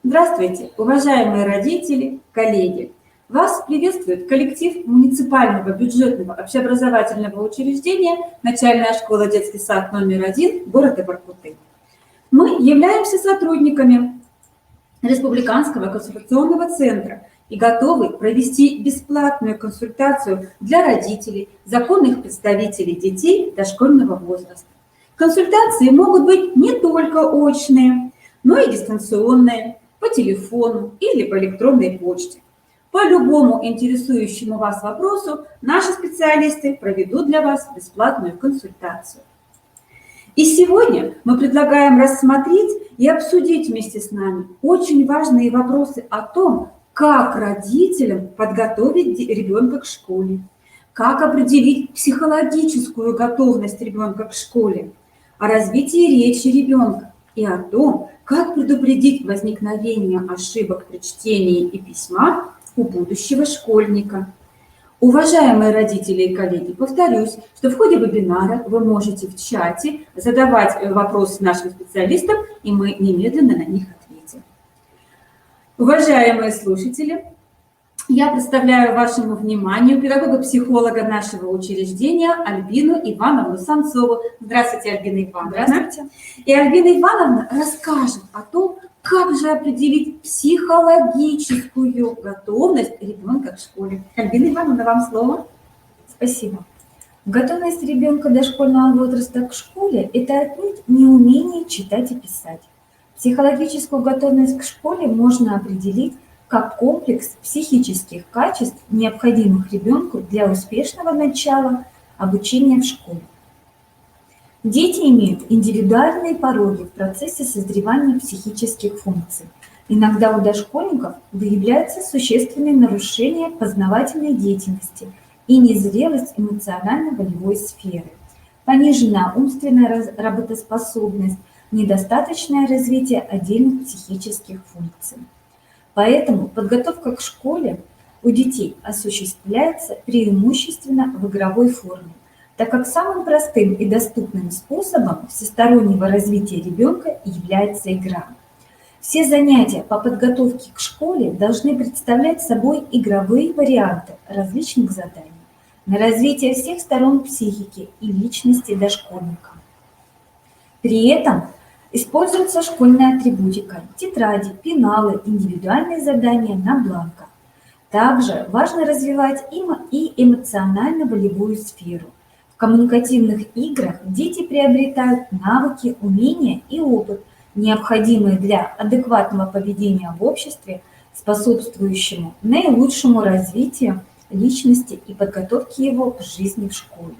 Здравствуйте, уважаемые родители, коллеги! Вас приветствует коллектив муниципального бюджетного общеобразовательного учреждения «Начальная школа детский сад номер 1» города Воркуты. Мы являемся сотрудниками Республиканского консультационного центра и готовы провести бесплатную консультацию для родителей, законных представителей детей дошкольного возраста. Консультации могут быть не только очные, но и дистанционные, по телефону или по электронной почте. По любому интересующему вас вопросу наши специалисты проведут для вас бесплатную консультацию. И сегодня мы предлагаем рассмотреть и обсудить вместе с нами очень важные вопросы о том, как родителям подготовить ребенка к школе, как определить психологическую готовность ребенка к школе, о развитии речи ребенка и о том, как предупредить возникновение ошибок при чтении и письма у будущего школьника. Уважаемые родители и коллеги, повторюсь, что в ходе вебинара вы можете в чате задавать вопросы нашим специалистам, и мы немедленно на них ответим. Уважаемые слушатели, я представляю вашему вниманию педагога-психолога нашего учреждения Альбину Ивановну Самцову. Здравствуйте, Альбина Ивановна. Здравствуйте. И Альбина Ивановна расскажет о том, как же определить психологическую готовность ребенка к школе. Альбина Ивановна, вам слово. Спасибо. Готовность ребенка дошкольного возраста к школе – это отнюдь не умение читать и писать. Психологическую готовность к школе можно определить как комплекс психических качеств, необходимых ребенку для успешного начала обучения в школе. Дети имеют индивидуальные пороги в процессе созревания психических функций. Иногда у дошкольников выявляются существенные нарушения познавательной деятельности и незрелость эмоционально-волевой сферы, пониженная умственная работоспособность, недостаточное развитие отдельных психических функций. Поэтому подготовка к школе у детей осуществляется преимущественно в игровой форме, так как самым простым и доступным способом всестороннего развития ребенка является игра. Все занятия по подготовке к школе должны представлять собой игровые варианты различных заданий на развитие всех сторон психики и личности дошкольника. При этом используется школьная атрибутика, тетради, пеналы, индивидуальные задания на бланках. Также важно развивать и эмоционально-волевую сферу. В коммуникативных играх дети приобретают навыки, умения и опыт, необходимые для адекватного поведения в обществе, способствующему наилучшему развитию личности и подготовке его к жизни в школе.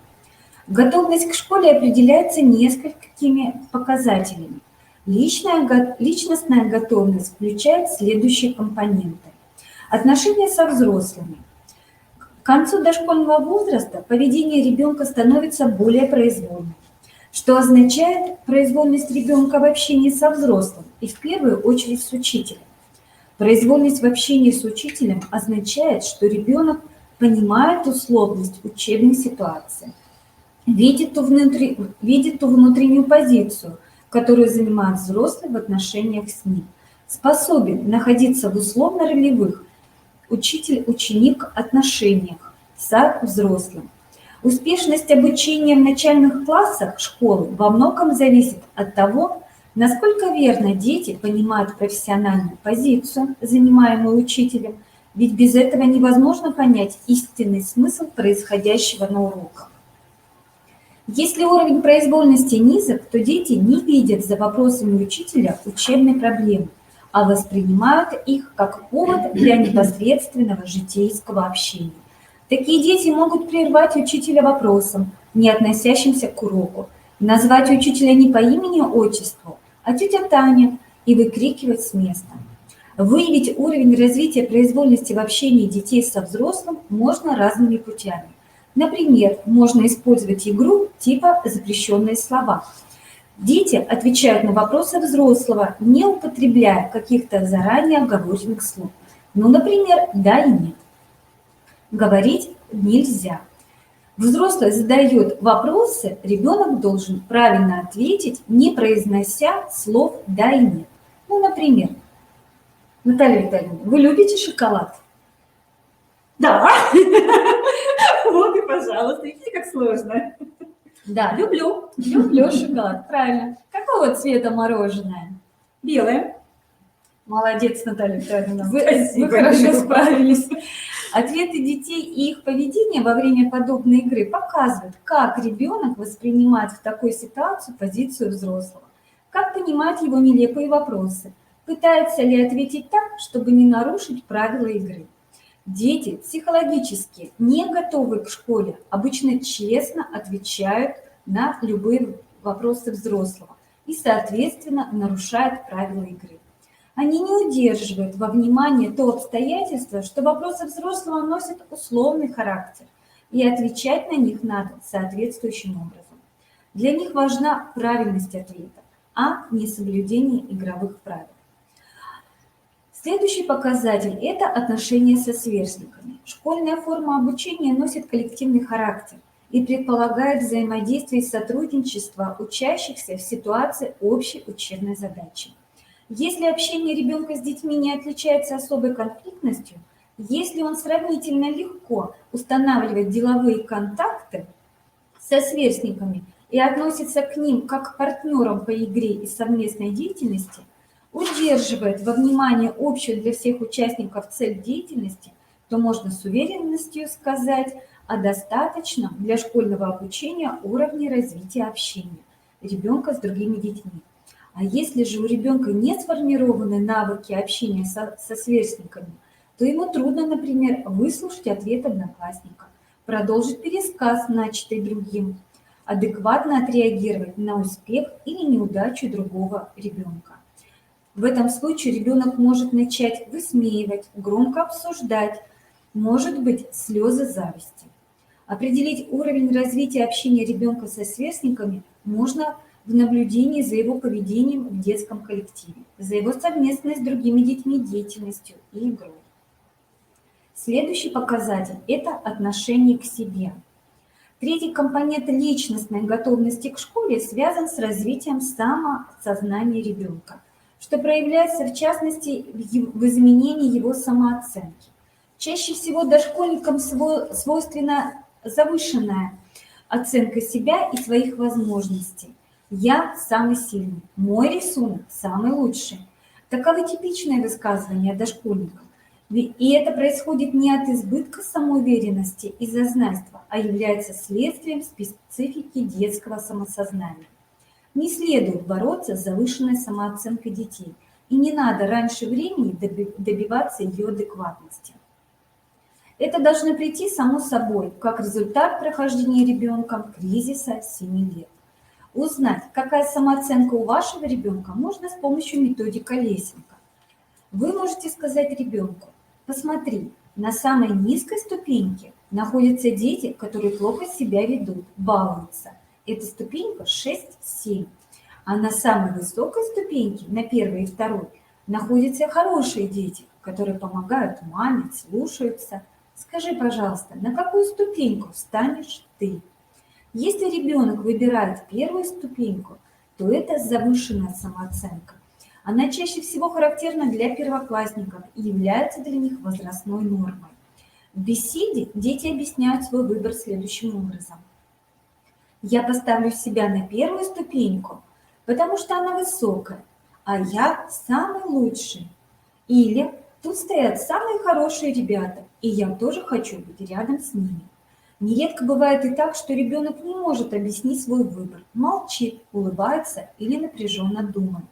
Готовность к школе определяется несколькими показателями. Личностная готовность включает следующие компоненты. Отношения со взрослыми. К концу дошкольного возраста поведение ребенка становится более произвольным, что означает произвольность ребенка в общении со взрослым и в первую очередь с учителем. Произвольность в общении с учителем означает, что ребенок понимает условность учебной ситуации, видит ту внутреннюю позицию, которую занимает взрослый в отношениях с ним, способен находиться в условно-ролевых учитель-ученик отношениях со взрослым. Успешность обучения в начальных классах школы во многом зависит от того, насколько верно дети понимают профессиональную позицию, занимаемую учителем, ведь без этого невозможно понять истинный смысл происходящего на уроках. Если уровень произвольности низок, то дети не видят за вопросами учителя учебной проблемы, а воспринимают их как повод для непосредственного житейского общения. Такие дети могут прервать учителя вопросом, не относящимся к уроку, назвать учителя не по имени-отчеству, а тетя Таня, и выкрикивать с места. Выявить уровень развития произвольности в общении детей со взрослым можно разными путями. Например, можно использовать игру типа «запрещенные слова». Дети отвечают на вопросы взрослого, не употребляя каких-то заранее оговоренных слов. Ну, например, «да» и «нет». Говорить нельзя. Взрослый задает вопросы, ребенок должен правильно ответить, не произнося слов «да» и «нет». Ну, например, Наталья Витальевна, вы любите шоколад? Да. Вот и пожалуйста. Видите, как сложно. Да, люблю. Люблю шоколад, правильно. Какого цвета мороженое? Белое. Молодец, Наталья Витальевна, вы Спасибо, хорошо Люба. справились. Ответы детей и их поведение во время подобной игры показывают, как ребенок воспринимает в такой ситуации позицию взрослого, как понимает его нелепые вопросы, пытается ли ответить так, чтобы не нарушить правила игры. Дети психологически не готовы к школе, обычно честно отвечают на любые вопросы взрослого и, соответственно, нарушают правила игры. Они не удерживают во внимании то обстоятельство, что вопросы взрослого носят условный характер, и отвечать на них надо соответствующим образом. Для них важна правильность ответа, а не соблюдение игровых правил. Следующий показатель – это отношения со сверстниками. Школьная форма обучения носит коллективный характер и предполагает взаимодействие и сотрудничество учащихся в ситуации общей учебной задачи. Если общение ребенка с детьми не отличается особой конфликтностью, если он сравнительно легко устанавливает деловые контакты со сверстниками и относится к ним как к партнерам по игре и совместной деятельности, удерживает во внимании общую для всех участников цель деятельности, то можно с уверенностью сказать о достаточном для школьного обучения уровне развития общения ребенка с другими детьми. А если же у ребенка не сформированы навыки общения со сверстниками, то ему трудно, например, выслушать ответ одноклассника, продолжить пересказ, начатый другим, адекватно отреагировать на успех или неудачу другого ребенка. В этом случае ребенок может начать высмеивать, громко обсуждать, может быть, слезы зависти. Определить уровень развития общения ребенка со сверстниками можно в наблюдении за его поведением в детском коллективе, за его совместной с другими детьми деятельностью и игрой. Следующий показатель – это отношение к себе. Третий компонент личностной готовности к школе связан с развитием самосознания ребенка, что проявляется в частности в изменении его самооценки. Чаще всего дошкольникам свойственна завышенная оценка себя и своих возможностей. «Я самый сильный», «мой рисунок самый лучший». Таковы типичные высказывания дошкольников. И это происходит не от избытка самоуверенности и зазнайства, а является следствием специфики детского самосознания. Не следует бороться с завышенной самооценкой детей, и не надо раньше времени добиваться ее адекватности. Это должно прийти само собой, как результат прохождения ребенком кризиса 7 лет. Узнать, какая самооценка у вашего ребенка, можно с помощью методики Лесенко. Вы можете сказать ребенку: посмотри, на самой низкой ступеньке находятся дети, которые плохо себя ведут, балуются. Эта ступенька 6-7. А на самой высокой ступеньке, на первой и второй, находятся хорошие дети, которые помогают маме, слушаются. Скажи, пожалуйста, на какую ступеньку встанешь ты? Если ребенок выбирает первую ступеньку, то это завышенная самооценка. Она чаще всего характерна для первоклассников и является для них возрастной нормой. В беседе дети объясняют свой выбор следующим образом. Я поставлю себя на первую ступеньку, потому что она высокая, а я самый лучший. Или тут стоят самые хорошие ребята, и я тоже хочу быть рядом с ними. Нередко бывает и так, что ребенок не может объяснить свой выбор, молчит, улыбается или напряженно думает.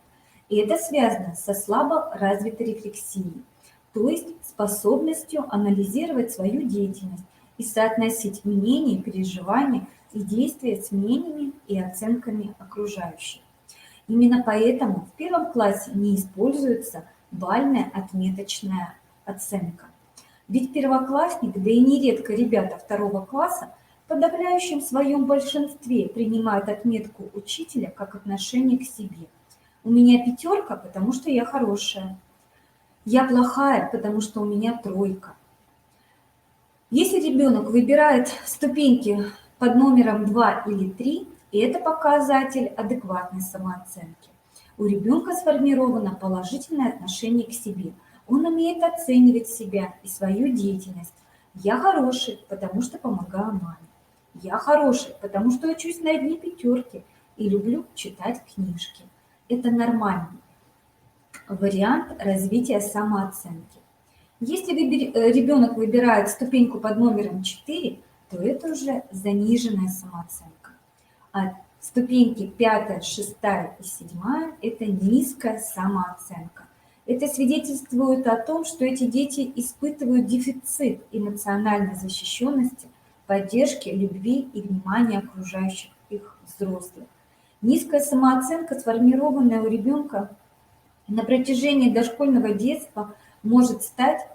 И это связано со слабо развитой рефлексией, то есть способностью анализировать свою деятельность и соотносить мнения, переживания и действия с мнениями и оценками окружающих. Именно поэтому в первом классе не используется бальная отметочная оценка. Ведь первоклассник, да и нередко ребята второго класса, в подавляющем своем большинстве принимают отметку учителя как отношение к себе. У меня 5, потому что я хорошая. Я плохая, потому что у меня 3. Если ребенок выбирает ступеньки под номером 2 или 3, это показатель адекватной самооценки. У ребенка сформировано положительное отношение к себе. Он умеет оценивать себя и свою деятельность. Я хороший, потому что помогаю маме. Я хороший, потому что учусь на одни пятерки и люблю читать книжки. Это нормальный вариант развития самооценки. Если ребенок выбирает ступеньку под номером 4, то это уже заниженная самооценка. А ступеньки 5, 6 и 7 – это низкая самооценка. Это свидетельствует о том, что эти дети испытывают дефицит эмоциональной защищенности, поддержки, любви и внимания окружающих их взрослых. Низкая самооценка, сформированная у ребенка на протяжении дошкольного детства, может стать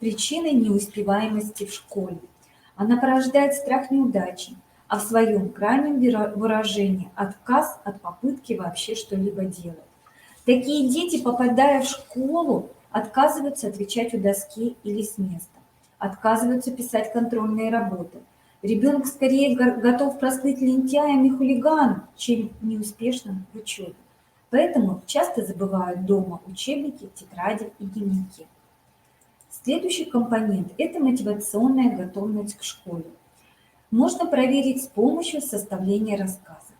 причиной неуспеваемости в школе. Она порождает страх неудачи, а в своем крайнем выражении отказ от попытки вообще что-либо делать. Такие дети, попадая в школу, отказываются отвечать у доски или с места, отказываются писать контрольные работы. Ребенок скорее готов прослыть лентяем и хулиганом, чем неуспешным в учебе. Поэтому часто забывают дома учебники, тетради и дневники. Следующий компонент – это мотивационная готовность к школе. Можно проверить с помощью составления рассказа.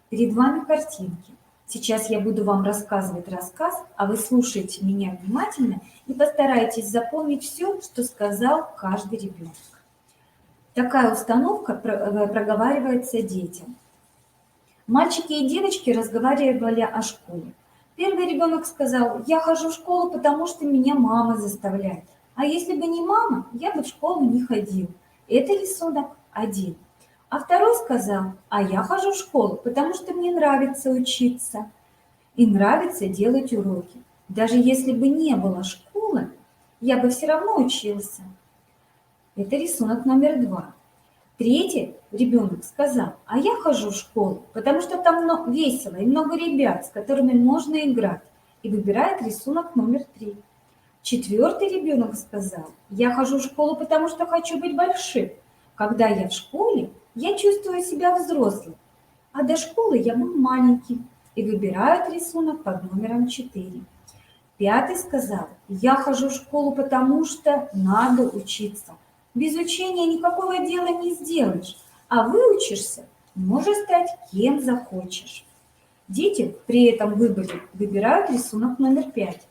Перед вами картинки. Сейчас я буду вам рассказывать рассказ, а вы слушаете меня внимательно и постарайтесь запомнить все, что сказал каждый ребенок. Такая установка проговаривается детям. Мальчики и девочки разговаривали о школе. Первый ребенок сказал: «Я хожу в школу, потому что меня мама заставляет. А если бы не мама, я бы в школу не ходил». Это рисунок 1. А второй сказал: «А я хожу в школу, потому что мне нравится учиться и нравится делать уроки. Даже если бы не было школы, я бы все равно учился». Это рисунок номер 2. Третий ребенок сказал: «А я хожу в школу, потому что там весело и много ребят, с которыми можно играть», и выбирает рисунок номер 3. Четвертый ребенок сказал: «Я хожу в школу, потому что хочу быть большим. Когда я в школе, я чувствую себя взрослым, а до школы я был маленьким», и выбирает рисунок под номером 4. Пятый сказал: «Я хожу в школу, потому что надо учиться. Без учения никакого дела не сделаешь, а выучишься, можешь стать кем захочешь». Дети при этом выборе выбирают рисунок номер 5.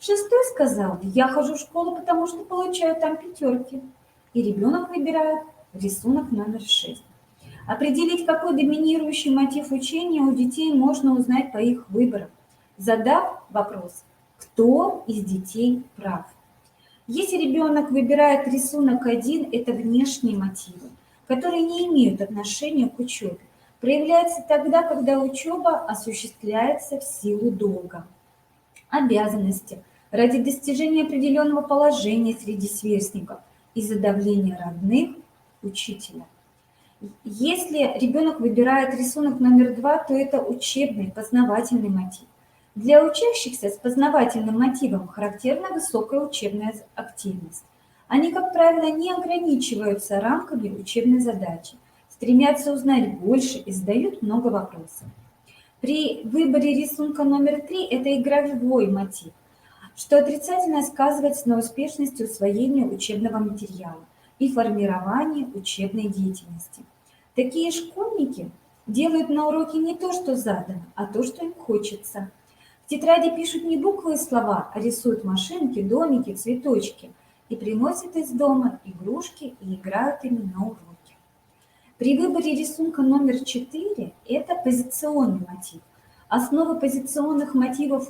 Шестой сказал: «Я хожу в школу, потому что получаю там пятерки». И ребенок выбирает рисунок номер 6. Определить, какой доминирующий мотив учения у детей, можно узнать по их выборам, задав вопрос: кто из детей прав? Если ребенок выбирает рисунок 1, это внешние мотивы, которые не имеют отношения к учебе. Проявляется тогда, когда учеба осуществляется в силу долга, обязанности, ради достижения определенного положения среди сверстников из-за давления родных, учителя. Если ребенок выбирает рисунок номер 2, то это учебный, познавательный мотив. Для учащихся с познавательным мотивом характерна высокая учебная активность. Они, как правило, не ограничиваются рамками учебной задачи, стремятся узнать больше и задают много вопросов. При выборе рисунка номер 3 это игровой мотив, что отрицательно сказывается на успешности усвоения учебного материала и формировании учебной деятельности. Такие школьники делают на уроке не то, что задано, а то, что им хочется. В тетради пишут не буквы и слова, а рисуют машинки, домики, цветочки и приносят из дома игрушки и играют ими на уроке. При выборе рисунка номер 4 это позиционный мотив. Основа позиционных мотивов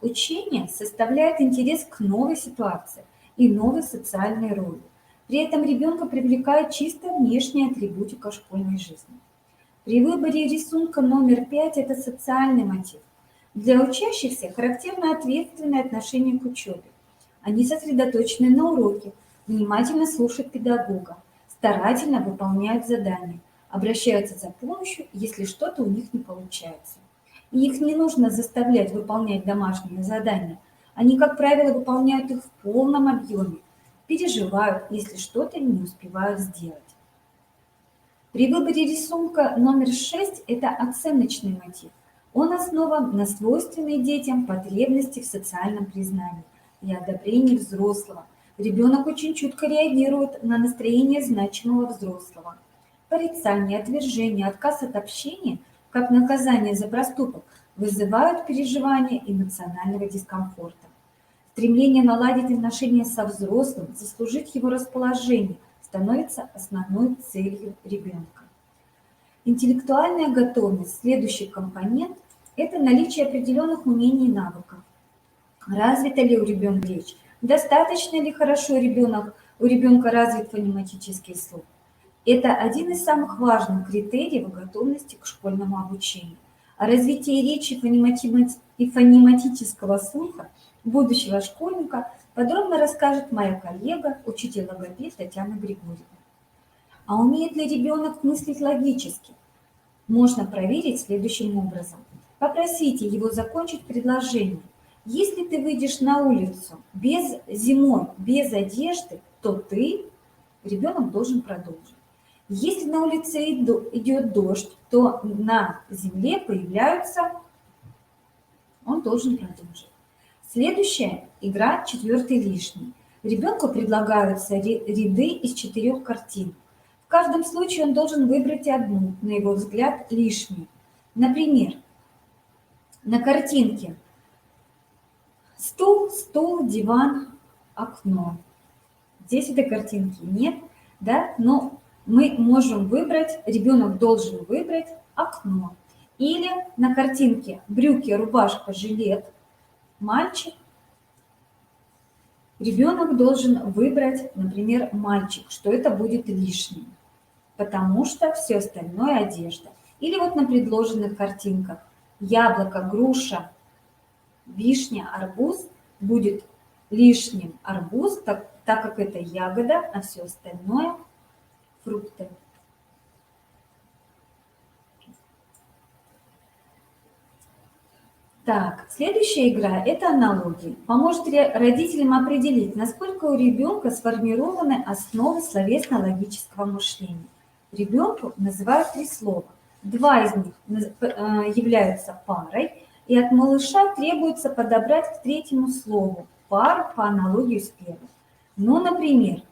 учения составляет интерес к новой ситуации и новой социальной роли. При этом ребенка привлекает чисто внешняя атрибутика школьной жизни. При выборе рисунка номер 5 это социальный мотив. Для учащихся характерно ответственное отношение к учебе. Они сосредоточены на уроке, внимательно слушают педагога, старательно выполняют задания, обращаются за помощью, если что-то у них не получается. И их не нужно заставлять выполнять домашние задания. Они, как правило, выполняют их в полном объеме, переживают, если что-то не успевают сделать. При выборе рисунка номер 6 это оценочный мотив. Он основан на свойственной детям потребности в социальном признании, и одобрение взрослого. Ребенок очень чутко реагирует на настроение значимого взрослого. Порицание, отвержение, отказ от общения, как наказание за проступок, вызывают переживание эмоционального дискомфорта. Стремление наладить отношения со взрослым, заслужить его расположение, становится основной целью ребенка. Интеллектуальная готовность, следующий компонент, это наличие определенных умений и навыков. Развита ли у ребенка речь? Достаточно ли хорошо у ребенка развит фонематический слух? Это один из самых важных критериев готовности к школьному обучению. О развитии речи и фонематического слуха будущего школьника подробно расскажет моя коллега, учитель-логопед Татьяна Григорьевна. А умеет ли ребенок мыслить логически? Можно проверить следующим образом. Попросите его закончить предложение. Если ты выйдешь на улицу зимой без одежды, то ребенок должен продолжить. Если на улице идет дождь, то на земле он должен продолжить. Следующая игра четвертый лишний. Ребенку предлагаются ряды из 4 картин. В каждом случае он должен выбрать одну, на его взгляд, лишнюю. Например, на картинке стул, диван, окно. Здесь этой картинки нет, да, но мы можем выбрать, ребенок должен выбрать окно. Или на картинке брюки, рубашка, жилет, мальчик. Ребенок должен выбрать, например, мальчик, что это будет лишним, потому что все остальное одежда. Или вот на предложенных картинках яблоко, груша, вишня, арбуз будет лишним арбуз, так как это ягода, а все остальное фрукты. Так, следующая игра – это аналогии. Поможет родителям определить, насколько у ребенка сформированы основы словесно-логического мышления. Ребенку называют 3 слова. 2 из них являются парой, и от малыша требуется подобрать к 3-му слову пару по аналогии с первым. Ну, например,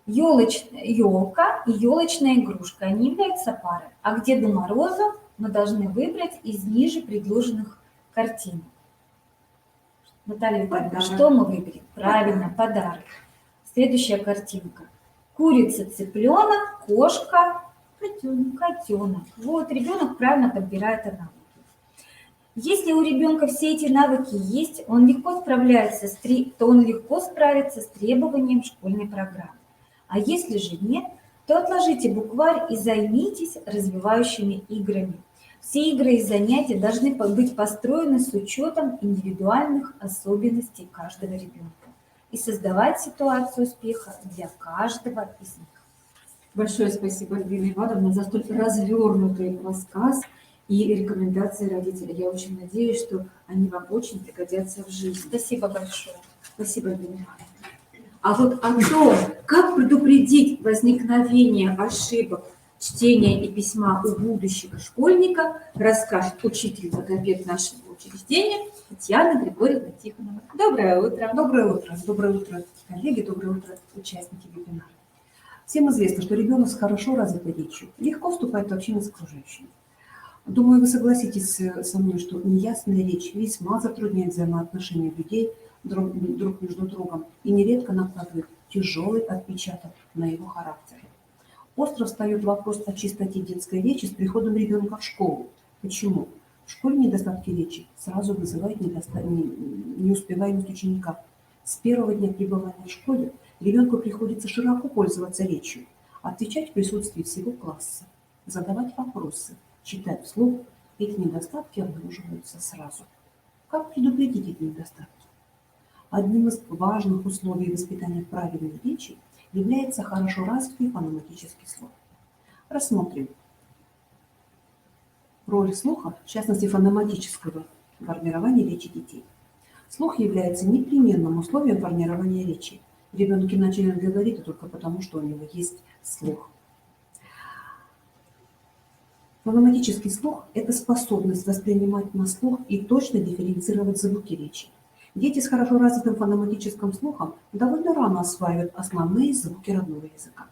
елка и елочная игрушка, они являются парой. А к Деду Морозу мы должны выбрать из ниже предложенных картин. Наталья Витальевна, что мы выберем? Правильно, подарок. Следующая картинка. Курица, цыпленок, кошка, котенок. Вот, ребенок правильно подбирает аналогии. Если у ребенка все эти навыки есть, он легко справится с требованием школьной программы. А если же нет, то отложите букварь и займитесь развивающими играми. Все игры и занятия должны быть построены с учетом индивидуальных особенностей каждого ребенка и создавать ситуацию успеха для каждого из них. Большое спасибо, Альбина Ивановна, за столь развернутый рассказ и рекомендации родителей. Я очень надеюсь, что они вам очень пригодятся в жизни. Спасибо большое. Спасибо, Альбина Ивановна. А вот о том, как предупредить возникновение ошибок чтения и письма у будущего школьника, расскажет учитель-логопед нашего учреждения Татьяна Григорьевна Тихонова. Доброе утро. Доброе утро. Доброе утро, коллеги, доброе утро, участники вебинара. Всем известно, что ребенок с хорошо развитой речью легко вступает в общение с окружающими. Думаю, вы согласитесь со мной, что неясная речь весьма затрудняет взаимоотношения людей друг между другом и нередко накладывает тяжелый отпечаток на его характер. Остро встает вопрос о чистоте детской речи с приходом ребенка в школу. Почему? В школе недостатки речи сразу вызывают неуспеваемость ученика. С первого дня пребывания в школе ребенку приходится широко пользоваться речью, отвечать в присутствии всего класса, задавать вопросы, читать вслух. Эти недостатки обнаруживаются сразу. Как предупредить эти недостатки? Одним из важных условий воспитания правильной речи является хорошо развитый фонематический слух. Рассмотрим роль слуха, в частности фонематического формирования речи детей. Слух является непременным условием формирования речи. Ребенок начинает говорить только потому, что у него есть слух. Фонематический слух – это способность воспринимать на слух и точно дифференцировать звуки речи. Дети с хорошо развитым фонематическим слухом довольно рано осваивают основные звуки родного языка.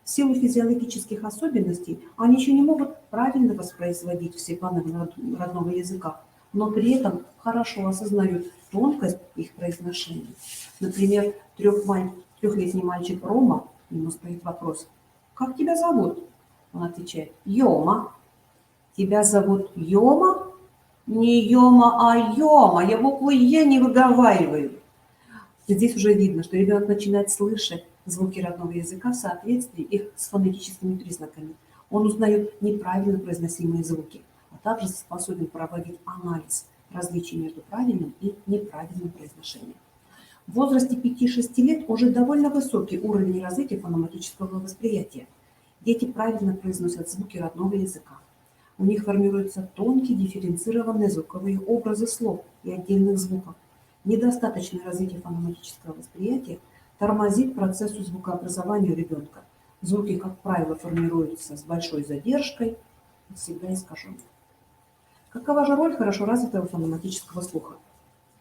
В силу физиологических особенностей они еще не могут правильно воспроизводить все фонемы родного языка, но при этом хорошо осознают тонкость их произношения. Например, трехлетний мальчик Рома, ему стоит вопрос: «Как тебя зовут?» Он отвечает: «Йома». «Тебя зовут Йома?» «Не Йома, а Йома. Я букву Е не выговариваю». Здесь уже видно, что ребенок начинает слышать звуки родного языка в соответствии их с фонетическими признаками. Он узнает неправильно произносимые звуки, а также способен проводить анализ различий между правильным и неправильным произношением. В возрасте 5-6 лет уже довольно высокий уровень развития фонематического восприятия. Дети правильно произносят звуки родного языка. У них формируются тонкие дифференцированные звуковые образы слов и отдельных звуков. Недостаточное развитие фонематического восприятия тормозит процессу звукообразования у ребенка. Звуки, как правило, формируются с большой задержкой и всегда искажены. Какова же роль хорошо развитого фонематического слуха?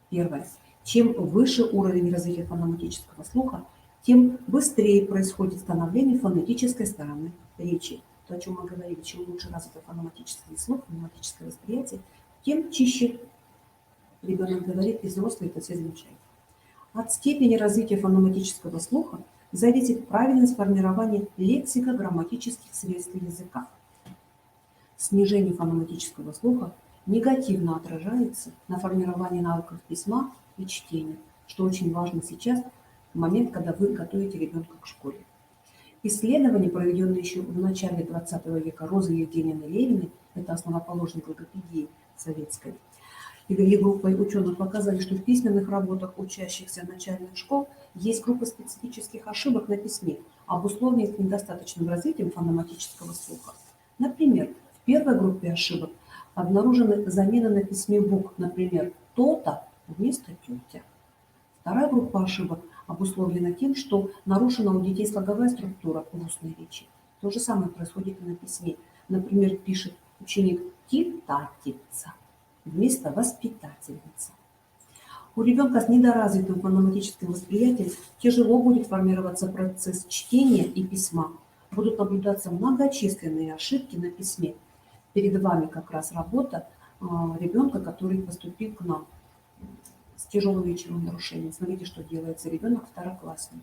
Первое. Чем выше уровень развития фонематического слуха, тем быстрее происходит становление фонетической стороны речи. То, о чем мы говорили, чем лучше развит фонематический слух, фонематическое восприятие, тем чище ребенок говорит, и взрослые это все замечают. От степени развития фонематического слуха зависит правильность формирования лексико-грамматических средств языка. Снижение фонематического слуха негативно отражается на формировании навыков письма и чтения, что очень важно сейчас, в момент, когда вы готовите ребенка к школе. Исследования, проведенные еще в начале 20 века Розой Евгеньевной Левиной, это основоположник логопедии советской, и группой ученых показали, что в письменных работах учащихся начальных школ есть группа специфических ошибок на письме, обусловленных недостаточным развитием фонематического слуха. Например, в первой группе ошибок обнаружены замены на письме букв, например, «то-то» вместо «тетя». Вторая группа ошибок обусловлена тем, что нарушена у детей слоговая структура в устной речи. То же самое происходит и на письме. Например, пишет ученик «титатица» вместо «воспитательница». У ребенка с недоразвитым фонематическим восприятием тяжело будет формироваться процесс чтения и письма. Будут наблюдаться многочисленные ошибки на письме. Перед вами как раз работа ребенка, который поступил к нам с тяжелым речевым нарушением. Смотрите, что делается ребенок второклассник.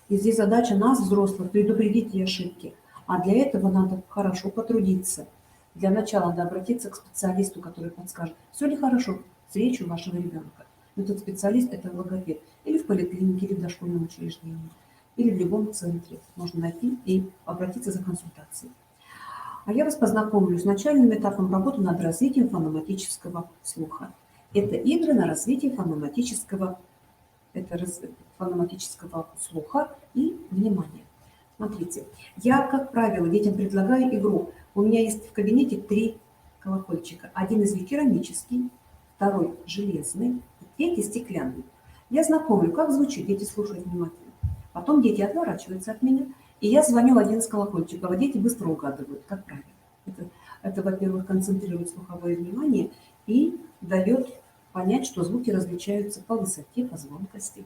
И здесь задача нас, взрослых, предупредить эти ошибки. А для этого надо хорошо потрудиться. Для начала надо обратиться к специалисту, который подскажет, все ли хорошо с речью вашего ребенка. Этот специалист – это логопед. Или в поликлинике, или в дошкольном учреждении, или в любом центре. Можно найти и обратиться за консультацией. А я вас познакомлю с начальным этапом работы над развитием фонематического слуха. Это игры на развитие фонематического слуха и внимания. Смотрите, я, как правило, детям предлагаю игру. У меня есть в кабинете 3 колокольчика. Один из них керамический, второй железный, третий стеклянный. Я знакомлю, как звучит, дети слушают внимательно. Потом дети отворачиваются от меня, и я звоню в один из колокольчиков, а дети быстро угадывают, как правильно. Это, во-первых, концентрирует слуховое внимание и дает понять, что звуки различаются по высоте, по звонкости.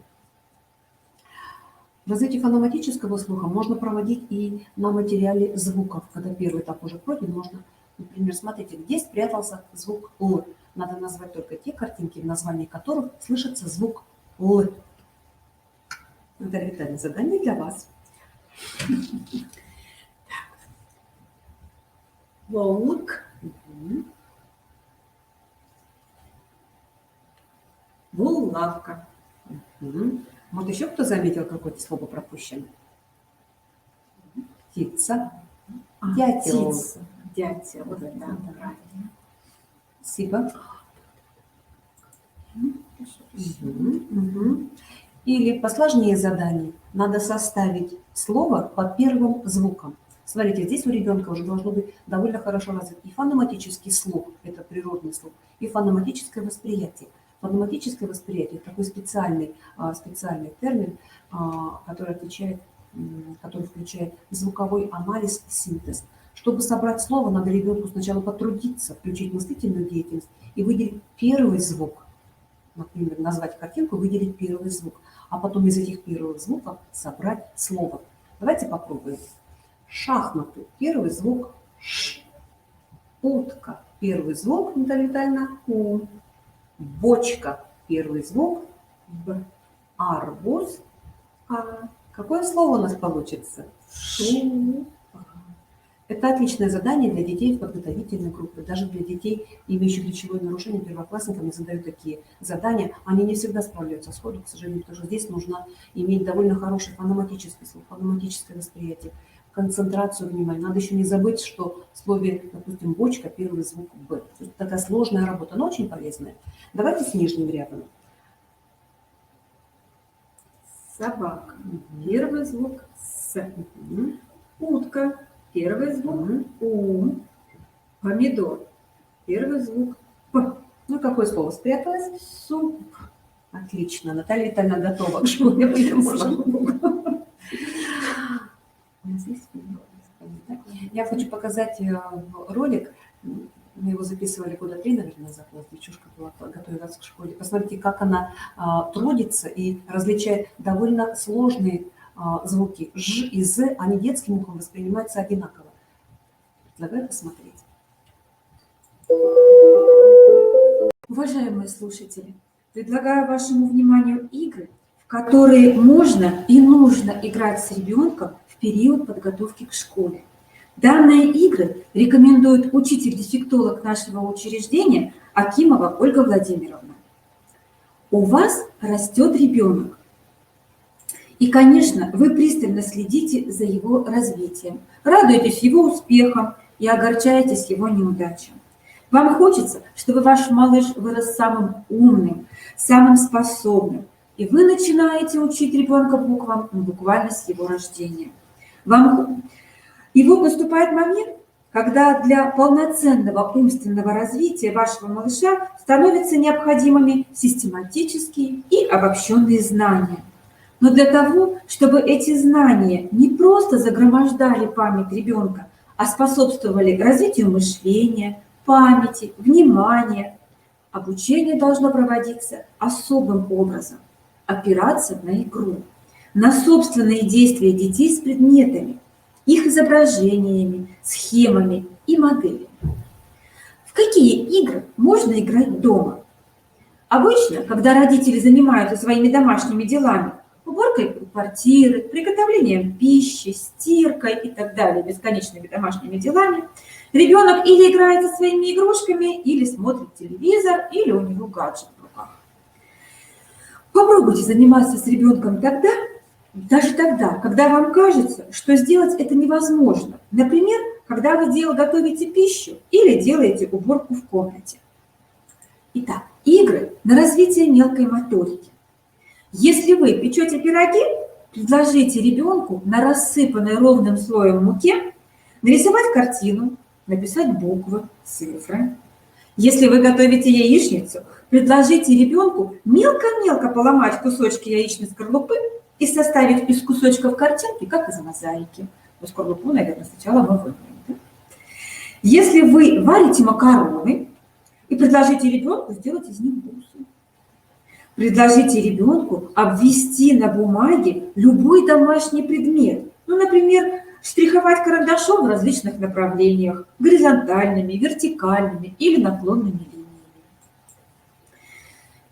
Развитие фонематического слуха можно проводить и на материале звуков. Когда первый этап уже пройден, можно, например, смотрите, где спрятался звук «л». Надо назвать только те картинки, в названии которых слышится звук «л». Наталья Витальевна, задание для вас. Волк, булавка. Вот еще кто заметил какое-то слово пропущено? Птица. Дятел. Птица. Дятел, вот это, да, правильно. Спасибо. Или посложнее задание. Надо составить слово по первым звукам. Смотрите, здесь у ребенка уже должно быть довольно хорошо развит и фонематический слух, это природный слух, и фонематическое восприятие. Фонематическое восприятие – это такой специальный термин, который включает звуковой анализ и синтез. Чтобы собрать слово, надо ребенку сначала потрудиться, включить мыслительную деятельность и выделить первый звук. Например, назвать картинку, выделить первый звук, а потом из этих первых звуков собрать слово. Давайте попробуем. Шахматы. Первый звук Ш. Утка. Первый звук, Наталья Витальевна, У. Бочка. Первый звук Б. Арбуз. А. Какое слово у нас получится? Шу. Это отличное задание для детей в подготовительной группе. Даже для детей, имеющих речевое нарушение, первоклассникам задают такие задания. Они не всегда справляются с ходом, к сожалению, потому что здесь нужно иметь довольно хороший фонематический слух, фонематическое восприятие, концентрацию внимания. Надо еще не забыть, что в слове, допустим, бочка, первый звук Б. То есть такая сложная работа, но очень полезная. Давайте с нижним рядом. Собака. Первый звук С. Утка. Первый звук У. Помидор. Первый звук П. Ну, какое слово спряталось? Суп. Отлично. Наталья Витальевна готова к школе. Я хочу показать ролик. Мы его записывали года 3, наверное, назад. У нас девчушка была готовилась к школе. Посмотрите, как она трудится и различает довольно сложные звуки Ж и З. Они детским ухом воспринимаются одинаково. Предлагаю посмотреть. Уважаемые слушатели, предлагаю вашему вниманию игры, в которые можно и нужно играть с ребенком в период подготовки к школе. Данные игры рекомендует учитель-дефектолог нашего учреждения Акимова Ольга Владимировна. У вас растет ребенок. И, конечно, вы пристально следите за его развитием, радуетесь его успехам и огорчаетесь его неудачам. Вам хочется, чтобы ваш малыш вырос самым умным, самым способным, и вы начинаете учить ребенка буквам буквально с его рождения. И вот наступает момент, когда для полноценного умственного развития вашего малыша становятся необходимыми систематические и обобщенные знания. Но для того, чтобы эти знания не просто загромождали память ребенка, а способствовали развитию мышления, памяти, внимания, обучение должно проводиться особым образом, опираться на игру, на собственные действия детей с предметами, их изображениями, схемами и моделями. В какие игры можно играть дома? Обычно, когда родители занимаются своими домашними делами, уборкой квартиры, приготовлением пищи, стиркой и так далее, бесконечными домашними делами, ребенок или играет со своими игрушками, или смотрит телевизор, или у него гаджет в руках. Попробуйте заниматься с ребенком тогда, даже тогда, когда вам кажется, что сделать это невозможно. Например, когда вы готовите пищу или делаете уборку в комнате. Итак, игры на развитие мелкой моторики. Если вы печете пироги, предложите ребенку на рассыпанной ровным слоем муке нарисовать картину, написать буквы, цифры. Если вы готовите яичницу, предложите ребенку мелко-мелко поломать кусочки яичной скорлупы и составить из кусочков картинки, как из мозаики. Но скорлупу, наверное, сначала мы вымоем. Да? Если вы варите макароны, и предложите ребенку сделать из них бусы. Предложите ребенку обвести на бумаге любой домашний предмет. Ну, например, штриховать карандашом в различных направлениях, горизонтальными, вертикальными или наклонными линиями.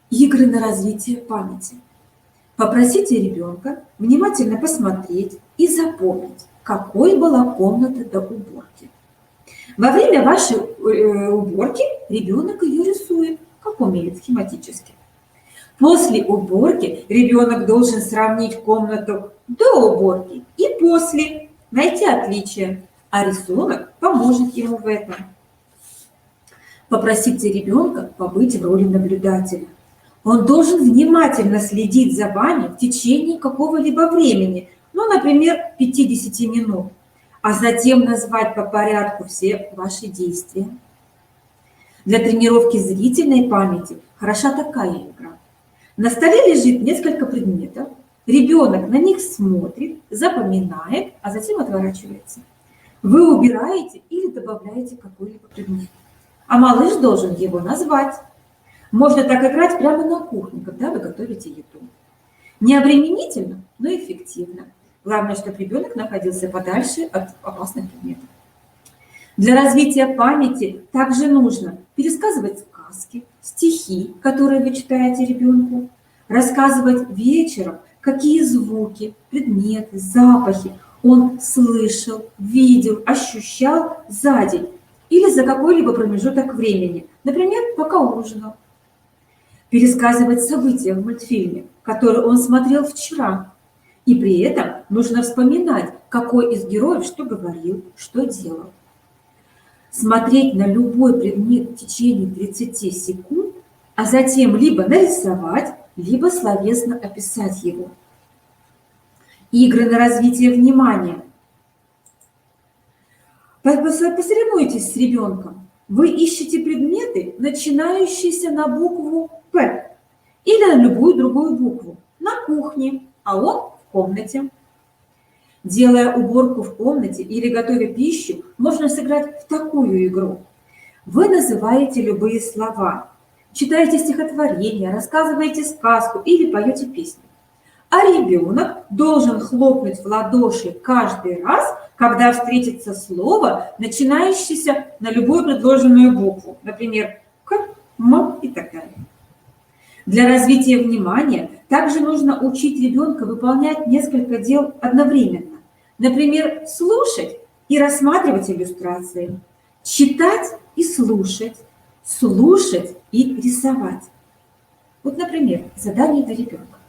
Игры на развитие памяти. Попросите ребенка внимательно посмотреть и запомнить, какой была комната до уборки. Во время вашей уборки ребенок ее рисует, как умеет, схематически. После уборки ребенок должен сравнить комнату до уборки и после, найти отличия, а рисунок поможет ему в этом. Попросите ребенка побыть в роли наблюдателя. Он должен внимательно следить за вами в течение какого-либо времени, ну, например, 50 минут, а затем назвать по порядку все ваши действия. Для тренировки зрительной памяти хороша такая игра. На столе лежит несколько предметов, ребенок на них смотрит, запоминает, а затем отворачивается. Вы убираете или добавляете какой-либо предмет, а малыш должен его назвать. Можно так играть прямо на кухне, когда вы готовите еду. Не обременительно, но эффективно. Главное, чтобы ребенок находился подальше от опасных предметов. Для развития памяти также нужно пересказывать сказки, стихи, которые вы читаете ребенку, рассказывать вечером, какие звуки, предметы, запахи он слышал, видел, ощущал за день или за какой-либо промежуток времени, например, пока ужинал. Пересказывать события в мультфильме, который он смотрел вчера. И при этом нужно вспоминать, какой из героев что говорил, что делал. Смотреть на любой предмет в течение 30 секунд, а затем либо нарисовать, либо словесно описать его. Игры на развитие внимания. Посоревнуйтесь с ребенком. Вы ищете предметы, начинающиеся на букву «П» или на любую другую букву. На кухне, а он в комнате. Делая уборку в комнате или готовя пищу, можно сыграть в такую игру. Вы называете любые слова, читаете стихотворение, рассказываете сказку или поете песню. А ребенок должен хлопнуть в ладоши каждый раз, когда встретится слово, начинающееся на любую предложенную букву, например, К, М и так далее. Для развития внимания также нужно учить ребенка выполнять несколько дел одновременно. Например, слушать и рассматривать иллюстрации, читать и слушать, слушать и рисовать. Вот, например, задание для ребенка.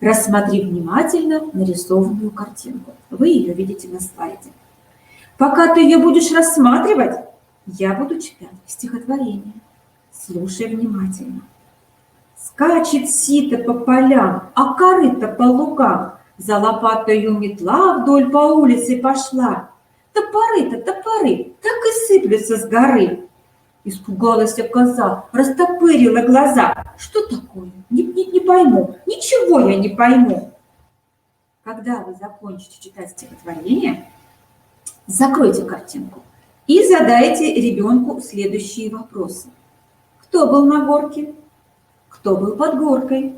Рассмотри внимательно нарисованную картинку. Вы ее видите на слайде. Пока ты ее будешь рассматривать, я буду читать стихотворение. Слушай внимательно. Скачет сито по полям, а корыто по лугам. За лопатою метла вдоль по улице пошла. Топоры-то, топоры, так и сыплются с горы. Испугалась коза, растопырила глаза. Что такое? Не пойму, ничего я не пойму. Когда вы закончите читать стихотворение, закройте картинку и задайте ребенку следующие вопросы. Кто был на горке? Кто был под горкой?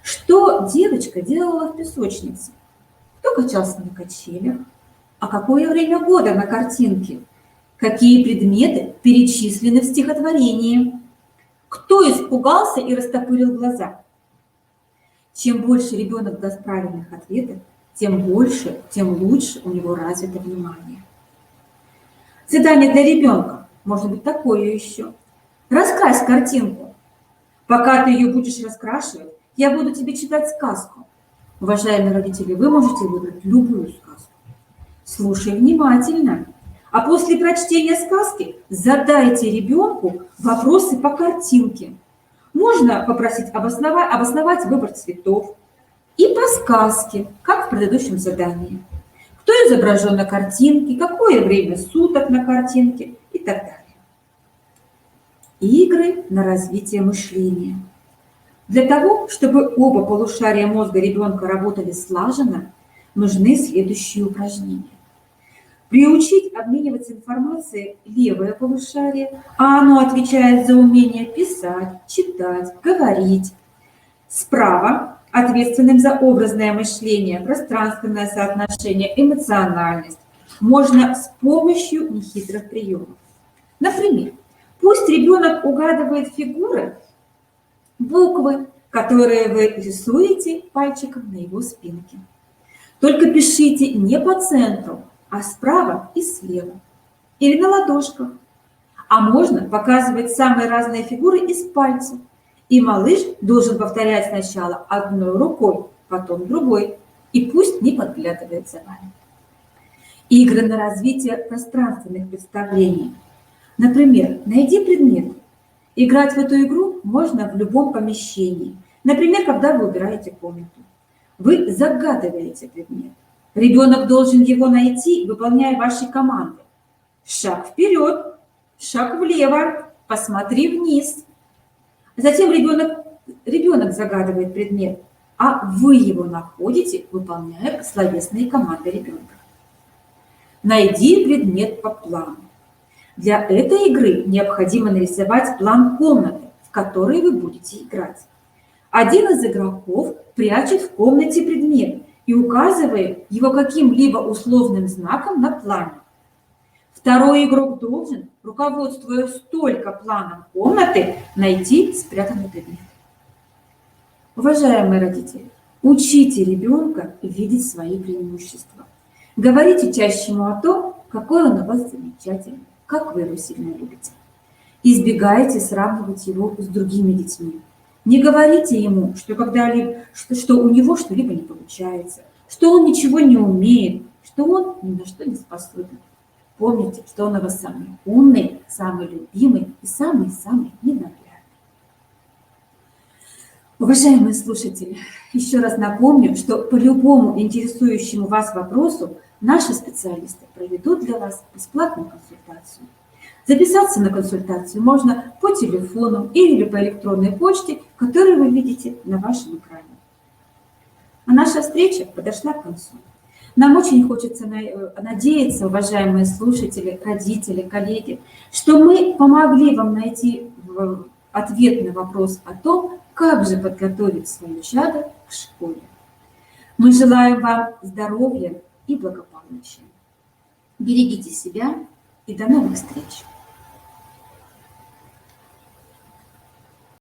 Что девочка делала в песочнице? Кто качался на качелях? А какое время года на картинке? Какие предметы перечислены в стихотворении? Кто испугался и растопырил глаза? Чем больше ребенок даст правильных ответов, тем больше, тем лучше у него развито внимание. Задание для ребенка может быть такое еще. Раскрась картинку. Пока ты ее будешь раскрашивать, я буду тебе читать сказку. Уважаемые родители, вы можете выбрать любую сказку. Слушай внимательно. А после прочтения сказки задайте ребенку вопросы по картинке. Можно попросить обосновать выбор цветов. И по сказке, как в предыдущем задании. Кто изображен на картинке, какое время суток на картинке и так далее. Игры на развитие мышления. Для того, чтобы оба полушария мозга ребенка работали слаженно, нужны следующие упражнения. Приучить обмениваться информацией левое полушарие, а оно отвечает за умение писать, читать, говорить. Справа ответственным за образное мышление, пространственное соотношение, эмоциональность. Можно с помощью нехитрых приемов. Например, пусть ребенок угадывает фигуры, буквы, которые вы рисуете пальчиком на его спинке. Только пишите не по центру, а справа и слева. Или на ладошках. А можно показывать самые разные фигуры из пальцев. И малыш должен повторять сначала одной рукой, потом другой. И пусть не подглядывает за вами. Игры на развитие пространственных представлений. Например, найди предмет. Играть в эту игру можно в любом помещении. Например, когда вы убираете комнату. Вы загадываете предмет. Ребенок должен его найти, выполняя ваши команды. Шаг вперед, шаг влево, посмотри вниз. Затем ребенок загадывает предмет, а вы его находите, выполняя словесные команды ребенка. Найди предмет по плану. Для этой игры необходимо нарисовать план комнаты, в которой вы будете играть. Один из игроков прячет в комнате предмет и указывает его каким-либо условным знаком на плане. Второй игрок должен, руководствуясь только планом комнаты, найти спрятанный предмет. Уважаемые родители, учите ребенка видеть свои преимущества. Говорите чаще ему о том, какой он у вас замечательный, как вы его сильно любите. Избегайте сравнивать его с другими детьми. Не говорите ему, что у него что-либо не получается, что он ничего не умеет, что он ни на что не способен. Помните, что он у вас самый умный, самый любимый и самый-самый ненаглядный. Уважаемые слушатели, еще раз напомню, что по любому интересующему вас вопросу наши специалисты проведут для вас бесплатную консультацию. Записаться на консультацию можно по телефону или по электронной почте, которую вы видите на вашем экране. А наша встреча подошла к концу. Нам очень хочется надеяться, уважаемые слушатели, родители, коллеги, что мы помогли вам найти ответ на вопрос о том, как же подготовить свое чадо к школе. Мы желаем вам здоровья и благополучия. Берегите себя и до новых встреч!